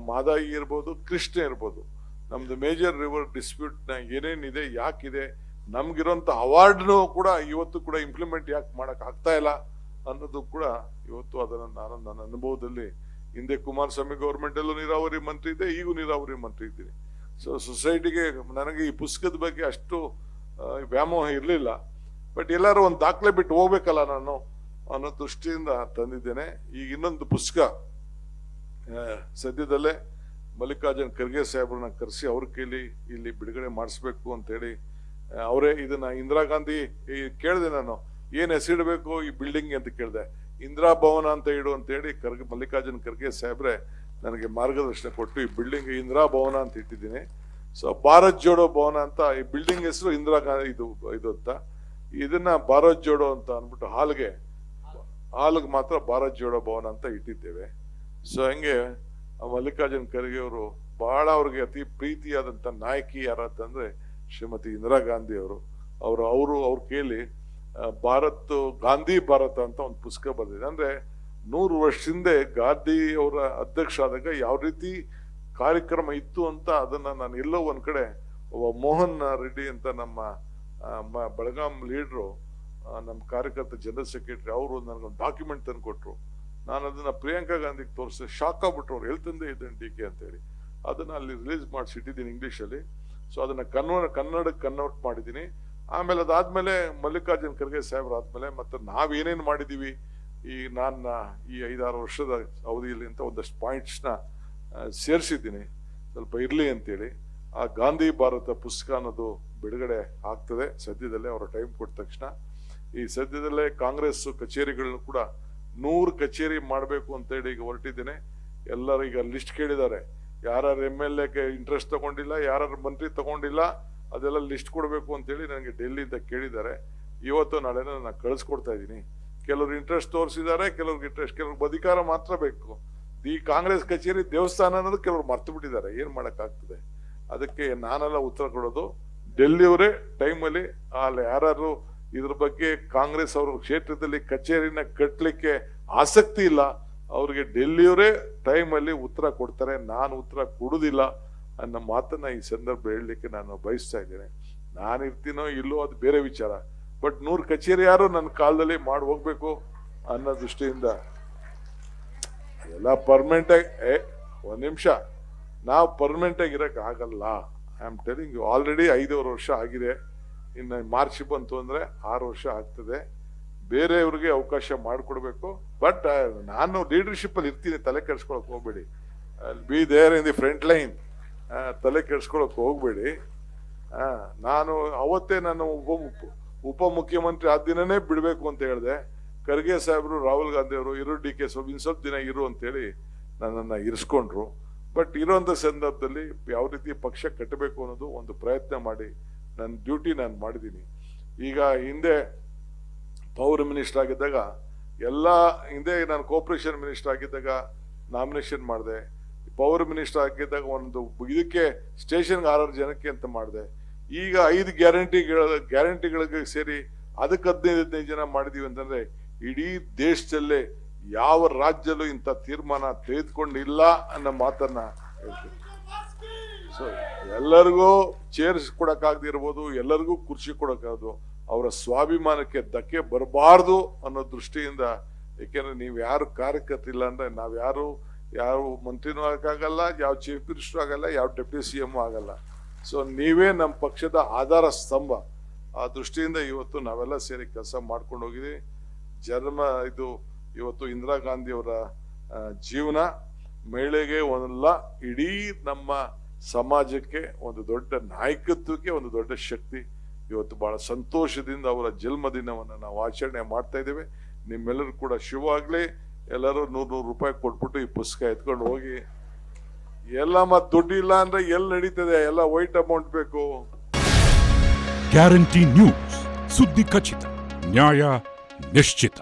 ಮಾದಾಯಿ ಇರ್ಬೋದು, ಕೃಷ್ಣ ಇರ್ಬೋದು, ನಮ್ದು ಮೇಜರ್ ರಿವರ್ ಡಿಸ್ಪ್ಯೂಟ್ನ ಏನೇನಿದೆ, ಯಾಕಿದೆ, ನಮ್ಗಿರೋಂಥ ಅವಾರ್ಡ್ನು ಕೂಡ ಇವತ್ತು ಕೂಡ ಇಂಪ್ಲಿಮೆಂಟ್ ಯಾಕೆ ಮಾಡಕ್ ಆಗ್ತಾ ಇಲ್ಲ ಅನ್ನೋದು ಕೂಡ ಇವತ್ತು ಅದನ್ನು ನಾನು ನನ್ನ ಅನುಭವದಲ್ಲಿ, ಹಿಂದೆ ಕುಮಾರಸ್ವಾಮಿ ಗೌರ್ಮೆಂಟಲ್ಲೂ ನೀರಾವರಿ ಮಂತ್ರಿ ಇದ್ದೆ, ಈಗೂ ನೀರಾವರಿ ಮಂತ್ರಿ ಇದ್ದೀನಿ. ಸೊ ಸೊಸೈಟಿಗೆ ನನಗೆ ಈ ಪುಸ್ತಕದ ಬಗ್ಗೆ ಅಷ್ಟು ವ್ಯಾಮೋಹ ಇರಲಿಲ್ಲ. ಬಟ್ ಎಲ್ಲರೂ ಒಂದು ದಾಖಲೆ ಬಿಟ್ಟು ಹೋಗ್ಬೇಕಲ್ಲ ನಾನು ಅನ್ನೋ ದೃಷ್ಟಿಯಿಂದ ತಂದಿದ್ದೇನೆ. ಈಗ ಇನ್ನೊಂದು ಪುಸ್ತಕ ಸದ್ಯದಲ್ಲೇ ಮಲ್ಲಿಕಾರ್ಜುನ್ ಖರ್ಗೆ ಸಾಹೇಬ್ರನ್ನ ಕರೆಸಿ ಅವ್ರ ಕೈಲಿ ಇಲ್ಲಿ ಬಿಡುಗಡೆ ಮಾಡಿಸ್ಬೇಕು ಅಂತೇಳಿ ಅವರೇ ಇದನ್ನ ಇಂದಿರಾ ಗಾಂಧಿ ಕೇಳಿದೆ ನಾನು, ಏನ್ ಹೆಸರಿಡಬೇಕು ಈ ಬಿಲ್ಡಿಂಗ್ ಅಂತ ಕೇಳಿದೆ. ಇಂದಿರಾ ಭವನ ಅಂತ ಇಡು ಅಂತೇಳಿ ಮಲ್ಲಿಕಾರ್ಜುನ್ ಖರ್ಗೆ ಸಾಹೇಬ್ರೆ ನನಗೆ ಮಾರ್ಗದರ್ಶನ ಕೊಟ್ಟು ಈ ಬಿಲ್ಡಿಂಗ್ ಇಂದಿರಾ ಭವನ ಅಂತ ಇಟ್ಟಿದ್ದೀನಿ. ಸೊ ಭಾರತ್ ಜೋಡೋ ಭವನ ಅಂತ ಈ ಬಿಲ್ಡಿಂಗ್ ಹೆಸರು ಇಂದಿರಾ ಗಾಂಧಿ ಇದು ಅಂತ, ಇದನ್ನ ಭಾರತ್ ಜೋಡೋ ಅಂತ ಅಂದ್ಬಿಟ್ಟು ಹಾಲ್ಗೆ ಮಾತ್ರ ಭಾರತ್ ಜೋಡೋ ಭವನ ಅಂತ ಇಟ್ಟಿದ್ದೇವೆ. ಸೊ ಹಂಗೆ ಮಲ್ಲಿಕಾರ್ಜುನ್ ಖರ್ಗೆ ಅವರು ಬಹಳ ಅವ್ರಿಗೆ ಅತಿ ಪ್ರೀತಿಯಾದಂಥ ನಾಯಕಿ ಯಾರಂತಂದ್ರೆ ಶ್ರೀಮತಿ ಇಂದಿರಾ ಗಾಂಧಿ ಅವ್ರ ಕೈಲಿ ಗಾಂಧಿ ಭಾರತ ಅಂತ ಒಂದು ಪುಸ್ತಕ ಬಂದಿದೆ. ಅಂದ್ರೆ 100 ವರ್ಷದಿಂದ ಗಾಂಧಿ ಅವರ ಅಧ್ಯಕ್ಷ ಆದಾಗ ಯಾವ ರೀತಿ ಕಾರ್ಯಕ್ರಮ ಇತ್ತು ಅಂತ ಅದನ್ನ ನಾನು ಎಲ್ಲೋ ಒಂದ್ ಕಡೆ ಮೋಹನ್ ರೆಡ್ಡಿ ಅಂತ ನಮ್ಮ ಬೆಳಗಾಂ ಲೀಡ್ರು, ನಮ್ಮ ಕಾರ್ಯಕರ್ತ ಜನರಲ್ ಸೆಕ್ರೆಟರಿ, ಅವರು ನನಗೊಂದು ಡಾಕ್ಯುಮೆಂಟ್ ತಂದು ಕೊಟ್ರು. ನಾನು ಅದನ್ನ ಪ್ರಿಯಾಂಕಾ ಗಾಂಧಿಗೆ ತೋರಿಸಿದೆ, ಶಾಕ್ ಆಗ್ಬಿಟ್ರು ಅವ್ರು, ಹೇಳ್ತಂದೆ ಇದ್ದೇನೆ ಡಿ ಕೆ ಅಂತೇಳಿ. ಅದನ್ನ ಅಲ್ಲಿ ರಿಲೀಸ್ ಮಾಡಿಸಿಟ್ಟಿದ್ದೀನಿ ಇಂಗ್ಲೀಷಲ್ಲಿ. ಸೊ ಅದನ್ನ ಕನ್ನಡಕ್ಕೆ ಕನ್ವರ್ಟ್ ಮಾಡಿದ್ದೀನಿ. ಆಮೇಲೆ ಅದಾದ್ಮೇಲೆ ಮಲ್ಲಿಕಾರ್ಜುನ್ ಖರ್ಗೆ ಸಾಹೇಬ್ರು ಆದ್ಮೇಲೆ ಮತ್ತೆ ನಾವೇನೇನು ಮಾಡಿದೀವಿ ಈ ಈ 5-6 ವರ್ಷದ ಅವಧಿಯಲ್ಲಿ ಅಂತ ಒಂದಷ್ಟು ಪಾಯಿಂಟ್ಸ್ನ ಸೇರಿಸಿದ್ದೀನಿ, ಸ್ವಲ್ಪ ಇರ್ಲಿ ಅಂತೇಳಿ. ಆ ಗಾಂಧಿ ಭಾರತ ಪುಸ್ತಕ ಅನ್ನೋದು ಬಿಡುಗಡೆ ಆಗ್ತದೆ ಸದ್ಯದಲ್ಲೇ, ಅವರ ಟೈಮ್ ಕೊಟ್ಟ ತಕ್ಷಣ. ಈ ಸದ್ಯದಲ್ಲೇ ಕಾಂಗ್ರೆಸ್ ಕಚೇರಿಗಳನ್ನು ಕೂಡ 100 ಕಚೇರಿ ಮಾಡಬೇಕು ಅಂತೇಳಿ ಈಗ ಹೊರಟಿದ್ದೇನೆ. ಎಲ್ಲರೂ ಈಗ ಲಿಸ್ಟ್ ಕೇಳಿದ್ದಾರೆ, ಯಾರು MLA ಇಂಟ್ರೆಸ್ಟ್ ತಗೊಂಡಿಲ್ಲ, ಯಾರು ಮಂತ್ರಿ ತಗೊಂಡಿಲ್ಲ, ಅದೆಲ್ಲ ಲಿಸ್ಟ್ ಕೊಡಬೇಕು ಅಂತೇಳಿ ನನಗೆ ಡೆಲ್ಲಿಯಿಂದ ಕೇಳಿದ್ದಾರೆ. ಇವತ್ತು ನಾಳೆ ನಾನು ಕಳಿಸ್ಕೊಡ್ತಾ ಇದ್ದೀನಿ. ಕೆಲವರು ಇಂಟ್ರೆಸ್ಟ್ ತೋರಿಸಿದ್ದಾರೆ, ಕೆಲವ್ರಿಗೆ ಅಧಿಕಾರ ಮಾತ್ರ ಬೇಕು. ಈ ಕಾಂಗ್ರೆಸ್ ಕಚೇರಿ ದೇವಸ್ಥಾನ ಅನ್ನೋದು ಕೆಲವರು ಮರ್ತು ಬಿಟ್ಟಿದ್ದಾರೆ, ಏನ್ ಮಾಡಕ್ಕಾಗ್ತದೆ. ಅದಕ್ಕೆ ನಾನೆಲ್ಲ ಉತ್ತರ ಕೊಡೋದು, ಡೆಲ್ಲಿಯವರೇ ಟೈಮಲ್ಲಿ ಅಲ್ಲಿ ಯಾರು ಇದ್ರ ಬಗ್ಗೆ ಕಾಂಗ್ರೆಸ್ ಅವ್ರ ಕ್ಷೇತ್ರದಲ್ಲಿ ಕಚೇರಿನ ಕಟ್ಟಲಿಕ್ಕೆ ಆಸಕ್ತಿ ಇಲ್ಲ, ಅವ್ರಿಗೆ ಡೆಲ್ಲಿಯವರೇ ಟೈಮಲ್ಲಿ ಉತ್ತರ ಕೊಡ್ತಾರೆ, ನಾನು ಉತ್ತರ ಕೊಡುದಿಲ್ಲ ಅನ್ನೋ ಮಾತನ್ನ ಈ ಸಂದರ್ಭ ಹೇಳಲಿಕ್ಕೆ ನಾನು ಬಯಸ್ತಾ ಇದ್ದೇನೆ. ನಾನು ಇರ್ತೀನೋ ಇಲ್ಲೋ ಅದು ಬೇರೆ ವಿಚಾರ, ಬಟ್ 100 ಕಚೇರಿ ಯಾರು ನನ್ನ ಕಾಲದಲ್ಲಿ ಮಾಡಿ ಹೋಗ್ಬೇಕು ಅನ್ನೋ ದೃಷ್ಟಿಯಿಂದ ಎಲ್ಲ ಪರ್ಮನೆಂಟ್ ಆಗಿ ಒಂದ್ ನಿಮಿಷ, ನಾವು ಪರ್ಮನೆಂಟ್ ಆಗಿ ಇರಕ್ ಆಗಲ್ಲ. I am telling you, already 5 ವರ್ಷ ಆಗಿದೆ, ಇನ್ನು ಮಾರ್ಚ್ ಬಂತು ಅಂದ್ರೆ 6 ವರ್ಷ ಆಗ್ತದೆ. ಬೇರೆಯವ್ರಿಗೆ ಅವಕಾಶ ಮಾಡಿಕೊಡ್ಬೇಕು. ಬಟ್ ನಾನು ಲೀಡರ್ಶಿಪ್ ಅಲ್ಲಿ ಇರ್ತೀನಿ, ತಲೆ ಕೆಡ್ಸ್ಕೊಳಕ್ ಹೋಗ್ಬೇಡಿ. Be there in the front line, ತಲೆ ಕೆಡ್ಸ್ಕೊಳಕ್ ಹೋಗ್ಬೇಡಿ. ನಾನು ಅವತ್ತೇ ನಾನು ಉಪಮುಖ್ಯಮಂತ್ರಿ ಆದ ದಿನನೇ ಬಿಡ್ಬೇಕು ಅಂತ ಹೇಳಿದೆ. ಖರ್ಗೆ ಸಾಹೇಬ್ರು, ರಾಹುಲ್ ಗಾಂಧಿ ಅವರು ಇರು DK ಸ್ವಲ್ಪ ದಿನ ಇರು ಅಂತೇಳಿ ನನ್ನನ್ನ ಇರಿಸ್ಕೊಂಡ್ರು. ಬಟ್ ಇರೋಂಥ ಸಂದರ್ಭದಲ್ಲಿ ಯಾವ ರೀತಿ ಪಕ್ಷ ಕಟ್ಟಬೇಕು ಅನ್ನೋದು ಒಂದು ಪ್ರಯತ್ನ ಮಾಡಿ ನನ್ನ ಡ್ಯೂಟಿ ನಾನು ಮಾಡಿದ್ದೀನಿ. ಈಗ ಹಿಂದೆ ಪವರ್ ಮಿನಿಸ್ಟರ್ ಆಗಿದ್ದಾಗ ಹಿಂದೆ ನಾನು ಕೋಆಪರೇಷನ್ ಮಿನಿಸ್ಟರ್ ಆಗಿದ್ದಾಗ ನಾಮಿನೇಷನ್ ಮಾಡಿದೆ. ಪವರ್ ಮಿನಿಸ್ಟರ್ ಆಗಿದ್ದಾಗ ಒಂದು ಇದಕ್ಕೆ ಸ್ಟೇಷನ್ಗೆ 6 ಜನಕ್ಕೆ ಅಂತ ಮಾಡಿದೆ. ಈಗ 5 ಗ್ಯಾರಂಟಿಗಳಿಗೆ ಸೇರಿ ಅದಕ್ಕೆ 15 ಜನ ಮಾಡಿದೀವಿ ಅಂತಂದ್ರೆ ಇಡೀ ದೇಶದಲ್ಲೇ ಯಾವ ರಾಜ್ಯಲ್ಲೂ ಇಂಥ ತೀರ್ಮಾನ ತೆಗೆದುಕೊಂಡಿಲ್ಲ ಅನ್ನೋ ಮಾತನ್ನ ಹೇಳ್ತೀನಿ. ಸೊ ಎಲ್ಲರಿಗೂ ಚೇರ್ಸ್ ಕೊಡಕ್ಕಾಗದಿರ್ಬೋದು, ಎಲ್ಲರಿಗೂ ಕುರ್ಚಿ ಕೊಡಕ್ಕಾಗದು, ಅವರ ಸ್ವಾಭಿಮಾನಕ್ಕೆ ಧಕ್ಕೆ ಬರಬಾರ್ದು ಅನ್ನೋ ದೃಷ್ಟಿಯಿಂದ. ಏಕೆಂದ್ರೆ ನೀವು ಯಾರು ಕಾರ್ಯಕರ್ತಿಲ್ಲ ಅಂದ್ರೆ ಯಾವ ಮಂತ್ರಿನೂ ಆಗಲ್ಲ, ಯಾವ ಚೀಫ್ ಮಿನಿಸ್ಟರ್ ಆಗಲ್ಲ, ಯಾವ ಡೆಪ್ಯೂಟಿ CM ಆಗಲ್ಲ. ಸೊ ನೀವೇ ನಮ್ಮ ಪಕ್ಷದ ಆಧಾರ ಸ್ತಂಭ. ಆ ದೃಷ್ಟಿಯಿಂದ ಇವತ್ತು ನಾವೆಲ್ಲ ಸೇರಿ ಕೆಲಸ ಮಾಡ್ಕೊಂಡು ಹೋಗಿದ್ದೀವಿ. ಇವತ್ತು ಇಂದಿರಾ ಗಾಂಧಿ ಅವರ ಜೀವನ ಮಹಿಳೆಗೆ ಒಂದಲ್ಲ, ಇಡೀ ನಮ್ಮ ಸಮಾಜಕ್ಕೆ ಒಂದು ದೊಡ್ಡ ನಾಯಕತ್ವಕ್ಕೆ ಒಂದು ದೊಡ್ಡ ಶಕ್ತಿ. ಇವತ್ತು ಬಹಳ ಸಂತೋಷದಿಂದ ಅವರ ಜನ್ಮದಿನವನ್ನು ನಾವು ಆಚರಣೆ ಮಾಡ್ತಾ ಇದ್ದೇವೆ. ನಿಮ್ಮೆಲ್ಲರೂ ಕೂಡ ಶುಭವಾಗ್ಲಿ. ಎಲ್ಲರೂ 100 ರೂಪಾಯಿ ಕೊಟ್ಬಿಟ್ಟು ಈ ಪುಸ್ತಕ ಎತ್ಕೊಂಡು ಹೋಗಿ. ಎಲ್ಲ ಮತ್ತೆ ದುಡ್ಡು ಇಲ್ಲ ಅಂದ್ರೆ ಎಲ್ಲಿ ನಡೀತದೆ, ಎಲ್ಲ ವೈಟ್ ಅಮೌಂಟ್ ಬೇಕು. ಗ್ಯಾರಂಟಿ ನ್ಯೂಸ್, ಸುದ್ದಿ ಖಚಿತ, ನ್ಯಾಯ ನಿಶ್ಚಿತ.